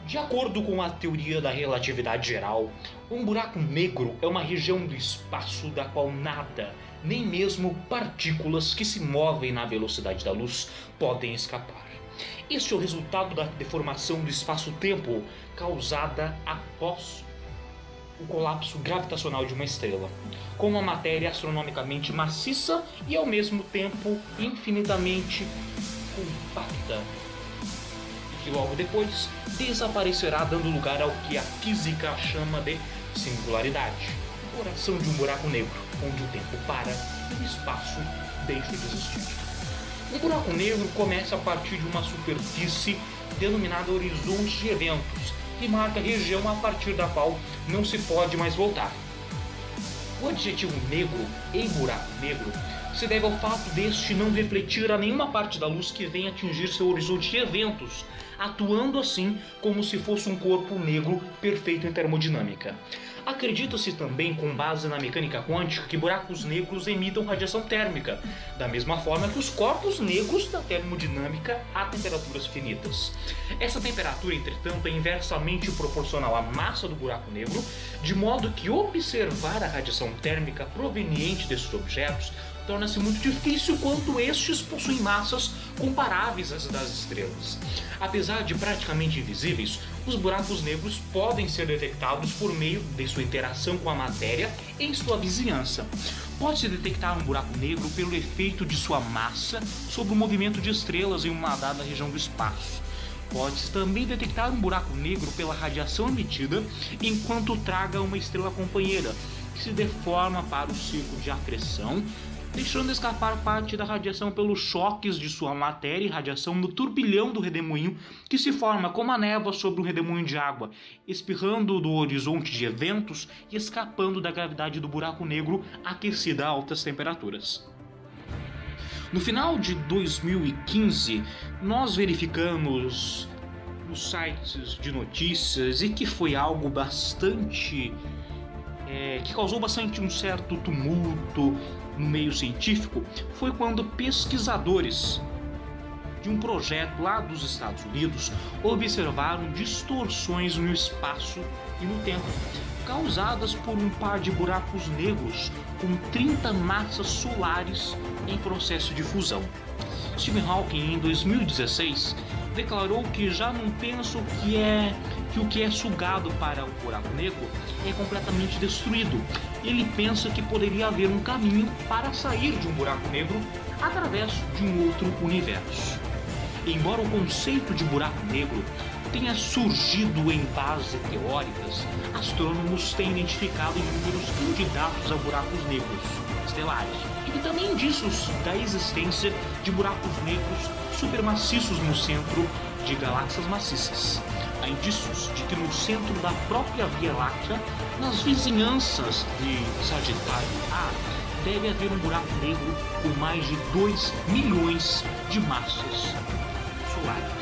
De acordo com a teoria da relatividade geral, um buraco negro é uma região do espaço da qual nada, nem mesmo partículas que se movem na velocidade da luz, podem escapar. Este é o resultado da deformação do espaço-tempo causada após o colapso gravitacional de uma estrela, com uma matéria astronomicamente maciça e ao mesmo tempo infinitamente compacta, que logo depois desaparecerá, dando lugar ao que a física chama de singularidade, o coração de um buraco negro, onde o tempo para e o espaço deixa de existir. Um buraco negro começa a partir de uma superfície denominada horizonte de eventos, que marca a região a partir da qual não se pode mais voltar. O adjetivo negro em buraco negro se deve ao fato deste não refletir a nenhuma parte da luz que vem atingir seu horizonte de eventos, atuando assim como se fosse um corpo negro perfeito em termodinâmica. Acredita-se também, com base na mecânica quântica, que buracos negros emitam radiação térmica, da mesma forma que os corpos negros da termodinâmica a temperaturas finitas. Essa temperatura, entretanto, é inversamente proporcional à massa do buraco negro, de modo que observar a radiação térmica proveniente desses objetos torna-se muito difícil quando estes possuem massas comparáveis às das estrelas. Apesar de praticamente invisíveis, os buracos negros podem ser detectados por meio de sua interação com a matéria em sua vizinhança. Pode-se detectar um buraco negro pelo efeito de sua massa sobre o movimento de estrelas em uma dada região do espaço. Pode-se também detectar um buraco negro pela radiação emitida enquanto traga uma estrela companheira, que se deforma para o círculo de acreção, deixando escapar parte da radiação pelos choques de sua matéria e radiação no turbilhão do redemoinho, que se forma como a névoa sobre um redemoinho de água, espirrando do horizonte de eventos e escapando da gravidade do buraco negro aquecida a altas temperaturas. No final de 2015, nós verificamos nos sites de notícias e que foi algo bastante... que causou bastante um certo tumulto no meio científico, foi quando pesquisadores de um projeto lá dos Estados Unidos observaram distorções no espaço e no tempo, causadas por um par de buracos negros com 30 massas solares em processo de fusão. Stephen Hawking, em 2016, declarou que já não pensa que o que é sugado para o buraco negro é completamente destruído. Ele pensa que poderia haver um caminho para sair de um buraco negro através de um outro universo. Embora o conceito de buraco negro tenha surgido em bases teóricas, astrônomos têm identificado inúmeros candidatos a buracos negros estelares e também indícios da existência de buracos negros supermaciços no centro de galáxias maciças. Há indícios de que no centro da própria Via Láctea, nas vizinhanças de Sagitário A, deve haver um buraco negro com mais de 2 milhões de massas solares.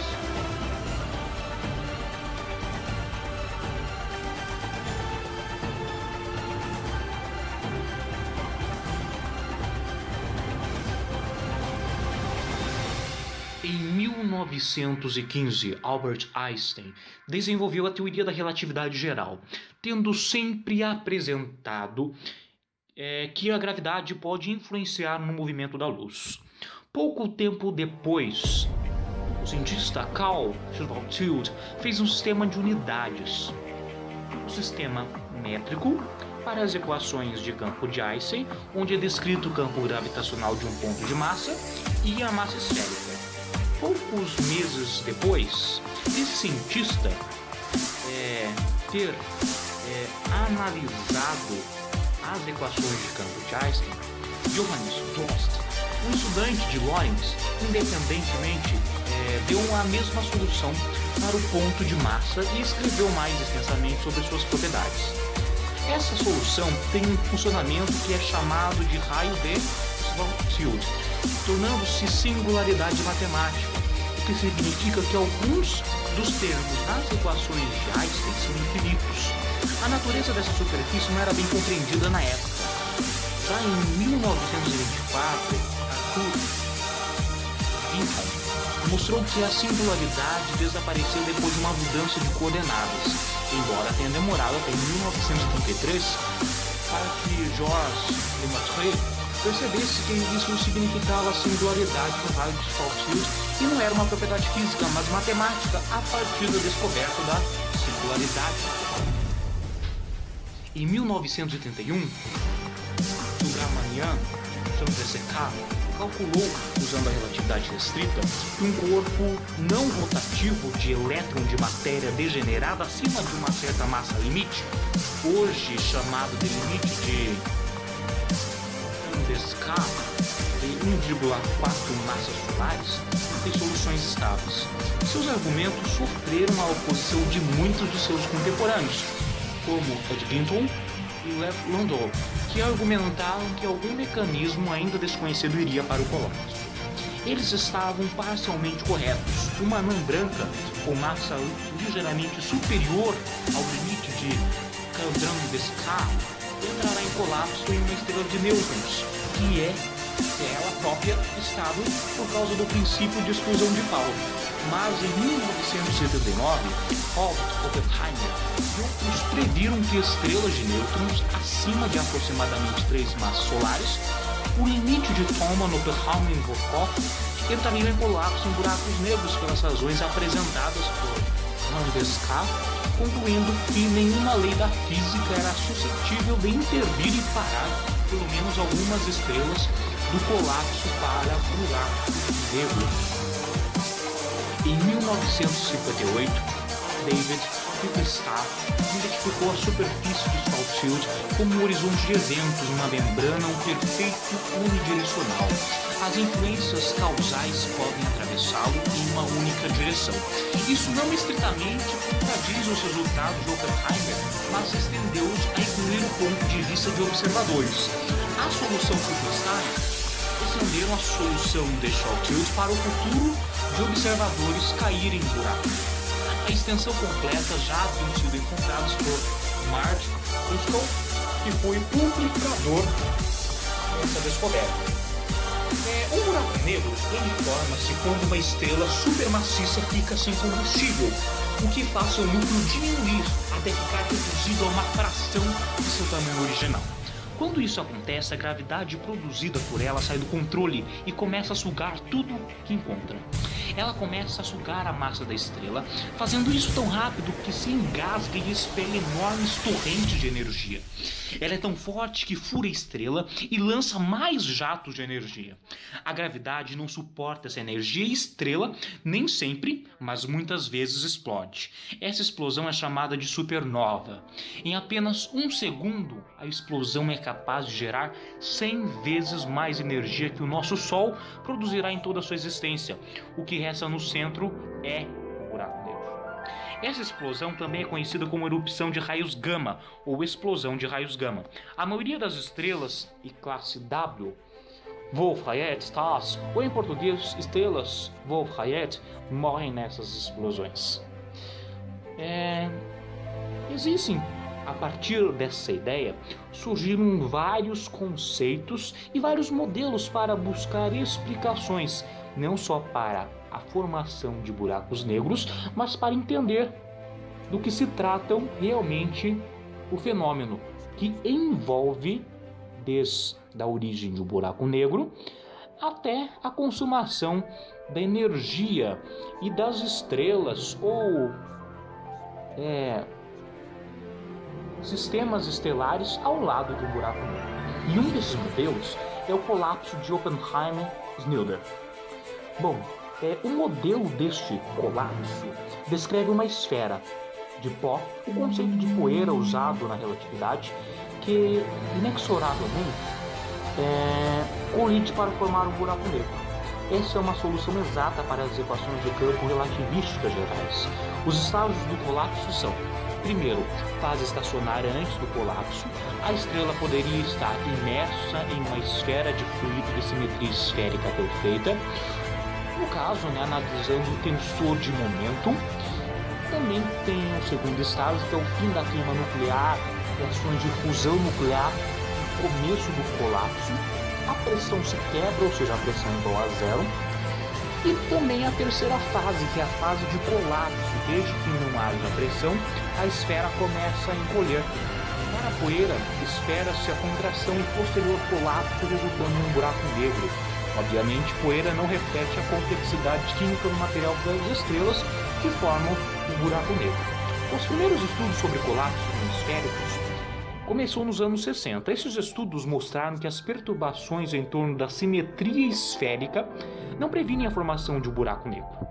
Em 1915, Albert Einstein desenvolveu a teoria da relatividade geral, tendo sempre apresentado que a gravidade pode influenciar no movimento da luz. Pouco tempo depois, o cientista Carl Schwarzschild fez um sistema de unidades, um sistema métrico para as equações de campo de Einstein, onde é descrito o campo gravitacional de um ponto de massa e a massa esférica. Poucos meses depois, esse cientista ter analisado as equações de campo de Einstein, Johannes Dost, um estudante de Lorentz, independentemente, deu a mesma solução para o ponto de massa e escreveu mais extensamente sobre suas propriedades. Essa solução tem um funcionamento que é chamado de raio de Schwarzschild, tornando-se singularidade matemática, o que significa que alguns dos termos das equações de Einstein são infinitos. A natureza dessa superfície não era bem compreendida na época. Já em 1924, Arthur Winkelmann mostrou que a singularidade desapareceu depois de uma mudança de coordenadas, embora tenha demorado até 1933 para que Georges Lemaitre percebesse que isso significava singularidade no raio de Schwarzschild e não era uma propriedade física, mas matemática a partir da descoberta da singularidade. Em 1981, Subramanian Chandrasekhar calculou, usando a relatividade restrita, que um corpo não rotativo de elétron de matéria degenerada acima de uma certa massa limite, hoje chamado de limite de Chandrasekhar, de 1,4 massas solares, tem soluções estáveis. Seus argumentos sofreram a oposição de muitos de seus contemporâneos, como Eddington e Lev Landau, que argumentaram que algum mecanismo ainda desconhecido iria para o colapso. Eles estavam parcialmente corretos. Uma anã branca com massa ligeiramente superior ao limite de Chandrasekhar entrará em colapso em uma estrela de nêutrons, que é ela própria estável por causa do princípio de explosão de Pauli. Mas em 1979, Albert Oppenheimer e outros previram que estrelas de nêutrons acima de aproximadamente 3 massas solares, o limite de Thoma-Oppenheimer-Volkoff, entrariam em colapso em buracos negros pelas razões apresentadas por Chandrasekhar, concluindo que nenhuma lei da física era suscetível de intervir e parar pelo menos algumas estrelas do colapso para buracos negros. Em 1958, David Kupperstaff identificou a superfície de Schwarzschild como um horizonte de eventos, uma membrana, um perfeito unidirecional. As influências causais podem atravessá-lo em uma única direção. Isso não estritamente contradiz os resultados de Oppenheimer, mas estendeu-os a incluir o ponto de vista de observadores. A solução Kupperstaff estenderam a solução de Schwarzschild para o futuro de observadores caírem em buracos. A extensão completa já haviam sido encontradas por Marty Ruskell, que foi publicador dessa descoberta. Um buraco negro ele forma-se quando uma estrela supermaciça fica sem combustível, o que faz seu núcleo diminuir até ficar reduzido a uma fração de seu tamanho original. Quando isso acontece, a gravidade produzida por ela sai do controle e começa a sugar tudo que encontra. Ela começa a sugar a massa da estrela, fazendo isso tão rápido que se engasga e expele enormes torrentes de energia. Ela é tão forte que fura a estrela e lança mais jatos de energia. A gravidade não suporta essa energia e a estrela, nem sempre, mas muitas vezes explode. Essa explosão é chamada de supernova. Em apenas um segundo, a explosão é capaz de gerar 100 vezes mais energia que o nosso Sol produzirá em toda a sua existência. O que resta no centro é o buraco negro. Essa explosão também é conhecida como erupção de raios gama ou explosão de raios gama. A maioria das estrelas e classe W, Wolf-Rayet Stars, ou em português, estrelas Wolf-Rayet, morrem nessas explosões. Existem, a partir dessa ideia, surgiram vários conceitos e vários modelos para buscar explicações, não só para a formação de buracos negros, mas para entender do que se tratam realmente o fenômeno que envolve desde a origem de um buraco negro até a consumação da energia e das estrelas ou sistemas estelares ao lado de um buraco negro. E um desses modelos é o colapso de Oppenheimer-Schnider. Bom, o modelo deste colapso descreve uma esfera de pó, o conceito de poeira usado na relatividade, que inexoravelmente colide para formar um buraco negro. Essa é uma solução exata para as equações de campo relativísticas gerais. Os estágios do colapso são: primeiro, fase estacionária antes do colapso. A estrela poderia estar imersa em uma esfera de fluido de simetria esférica perfeita. No caso, analisando o tensor de momento. Também tem o segundo estágio, que é o fim da queima nuclear, reações de fusão nuclear, o começo do colapso. A pressão se quebra, ou seja, a pressão é igual a zero. E também a terceira fase, que é a fase de colapso. Desde que não haja pressão, a esfera começa a encolher. Para a poeira, espera-se a contração e posterior colapso, resultando em um buraco negro. Obviamente, poeira não reflete a complexidade química do material das estrelas que formam o buraco negro. Os primeiros estudos sobre colapsos esféricos começou nos anos 60. Esses estudos mostraram que as perturbações em torno da simetria esférica não previnem a formação de um buraco negro,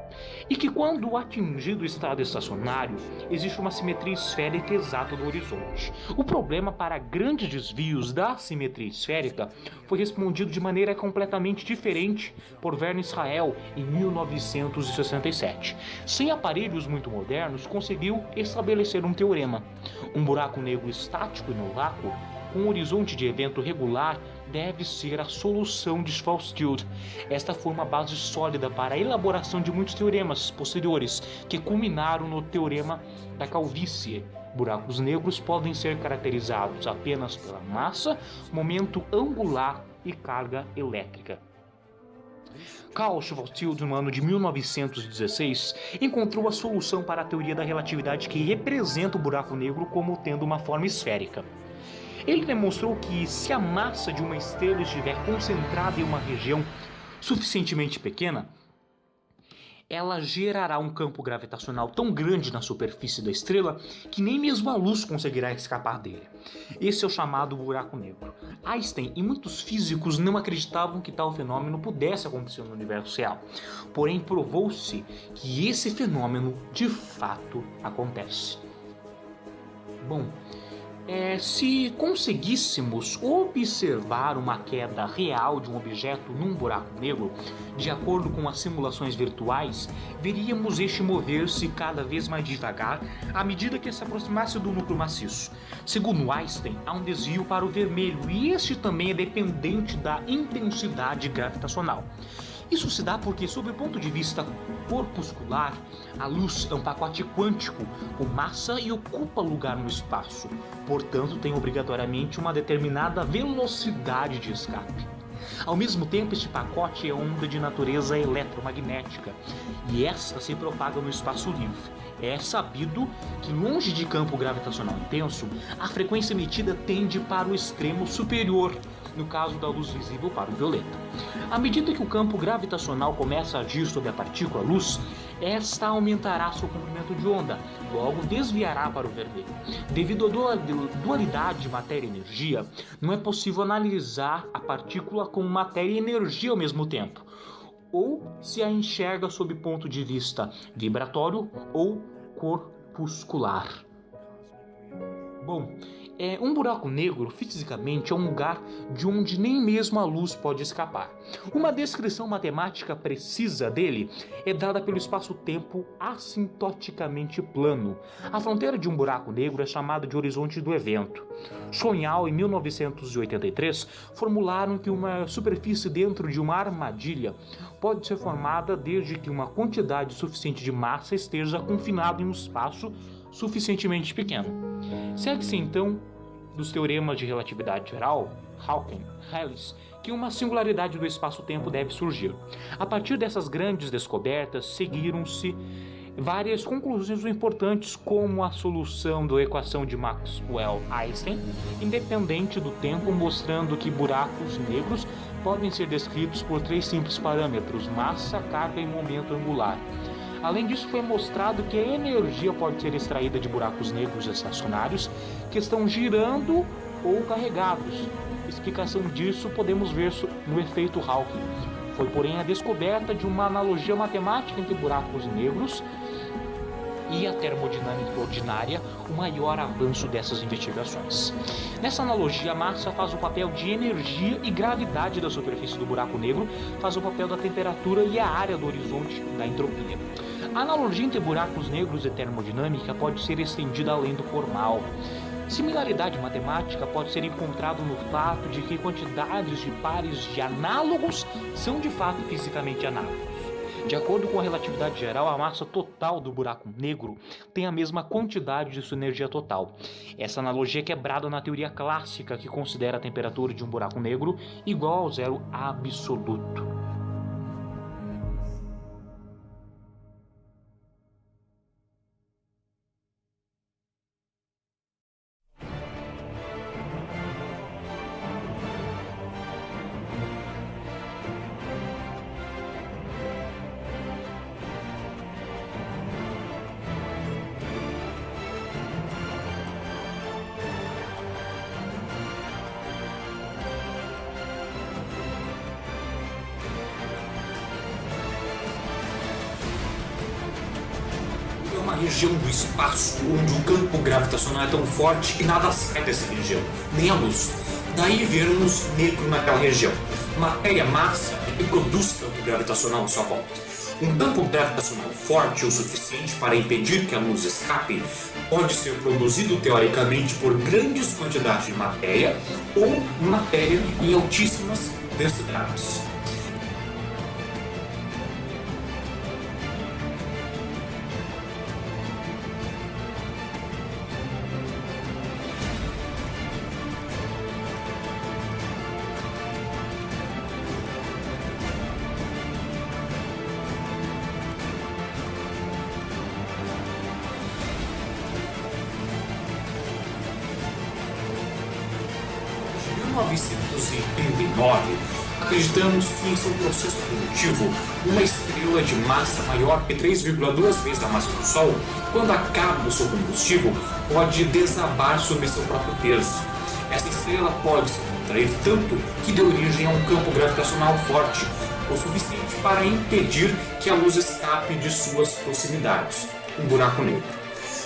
e que quando atingido o estado estacionário, existe uma simetria esférica exata do horizonte. O problema para grandes desvios da simetria esférica foi respondido de maneira completamente diferente por Werner Israel em 1967. Sem aparelhos muito modernos, conseguiu estabelecer um teorema. Um buraco negro estático e no vácuo, com um horizonte de evento regular, deve ser a solução de Schwarzschild. Esta foi uma base sólida para a elaboração de muitos teoremas posteriores, que culminaram no teorema da calvície. Buracos negros podem ser caracterizados apenas pela massa, momento angular e carga elétrica. Carl Schwarzschild, no ano de 1916, encontrou a solução para a teoria da relatividade que representa o buraco negro como tendo uma forma esférica. Ele demonstrou que se a massa de uma estrela estiver concentrada em uma região suficientemente pequena, ela gerará um campo gravitacional tão grande na superfície da estrela que nem mesmo a luz conseguirá escapar dele. Esse é o chamado buraco negro. Einstein e muitos físicos não acreditavam que tal fenômeno pudesse acontecer no universo real. Porém, provou-se que esse fenômeno de fato acontece. Bom, se conseguíssemos observar uma queda real de um objeto num buraco negro, de acordo com as simulações virtuais, veríamos este mover-se cada vez mais devagar à medida que se aproximasse do núcleo maciço. Segundo Einstein, há um desvio para o vermelho e este também é dependente da intensidade gravitacional. Isso se dá porque, sob o ponto de vista corpuscular, a luz é um pacote quântico com massa e ocupa lugar no espaço, portanto tem obrigatoriamente uma determinada velocidade de escape. Ao mesmo tempo, este pacote é onda de natureza eletromagnética e esta se propaga no espaço livre. É sabido que, longe de campo gravitacional intenso, a frequência emitida tende para o extremo superior, no caso da luz visível para o violeta. À medida que o campo gravitacional começa a agir sobre a partícula luz, esta aumentará seu comprimento de onda, logo desviará para o vermelho. Devido à dualidade matéria-energia, não é possível analisar a partícula como matéria e energia ao mesmo tempo, ou se a enxerga sob ponto de vista vibratório ou corpuscular. Bom, um buraco negro, fisicamente, é um lugar de onde nem mesmo a luz pode escapar. Uma descrição matemática precisa dele é dada pelo espaço-tempo assintoticamente plano. A fronteira de um buraco negro é chamada de horizonte do evento. Schoenhal, em 1983, formularam que uma superfície dentro de uma armadilha pode ser formada desde que uma quantidade suficiente de massa esteja confinada em um espaço suficientemente pequeno. Segue-se então dos teoremas de relatividade geral, Hawking, Hallis, que uma singularidade do espaço-tempo deve surgir. A partir dessas grandes descobertas, seguiram-se várias conclusões importantes, como a solução da equação de Maxwell-Einstein, independente do tempo, mostrando que buracos negros podem ser descritos por três simples parâmetros: massa, carga e momento angular. Além disso, foi mostrado que a energia pode ser extraída de buracos negros estacionários que estão girando ou carregados. Explicação disso podemos ver no efeito Hawking. Foi, porém, a descoberta de uma analogia matemática entre buracos negros e a termodinâmica ordinária o maior avanço dessas investigações. Nessa analogia, a massa faz o papel de energia e gravidade da superfície do buraco negro faz o papel da temperatura e a área do horizonte da entropia. A analogia entre buracos negros e termodinâmica pode ser estendida além do formal. Similaridade matemática pode ser encontrada no fato de que quantidades de pares de análogos são de fato fisicamente análogos. De acordo com a relatividade geral, a massa total do buraco negro tem a mesma quantidade de sua energia total. Essa analogia é quebrada na teoria clássica, que considera a temperatura de um buraco negro igual ao zero absoluto. uma região do espaço onde o campo gravitacional é tão forte que nada sai dessa região, nem a luz. Daí vermos negro naquela região. Matéria, massa, que produz campo gravitacional à sua volta. Um campo gravitacional forte o suficiente para impedir que a luz escape pode ser produzido teoricamente por grandes quantidades de matéria ou matéria em altíssimas densidades. Em 1939, acreditamos que em seu processo produtivo, uma estrela de massa maior que 3,2 vezes a massa do Sol, quando acaba o seu combustível, pode desabar sobre seu próprio peso. Essa estrela pode se contrair tanto que dê origem a um campo gravitacional forte, o suficiente para impedir que a luz escape de suas proximidades, um buraco negro.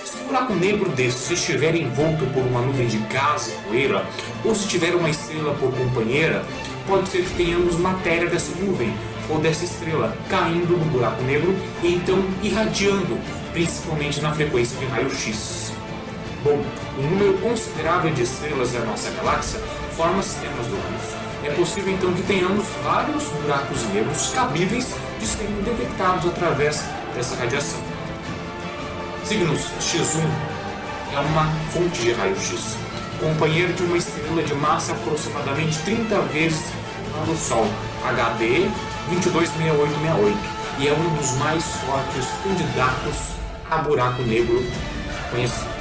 Se um buraco negro desses estiver envolto por uma nuvem de gás e poeira, ou se tiver uma estrela por companheira, pode ser que tenhamos matéria dessa nuvem ou dessa estrela caindo no buraco negro e então irradiando, principalmente na frequência de raio-x. Bom, um número considerável de estrelas da nossa galáxia forma sistemas dourados. É possível então que tenhamos vários buracos negros cabíveis de serem detectados através dessa radiação. Signos X1 é uma fonte de raio-x, companheiro de uma estrela de massa aproximadamente 30 vezes a do Sol, HD 226868, e é um dos mais fortes candidatos a buraco negro conhecido.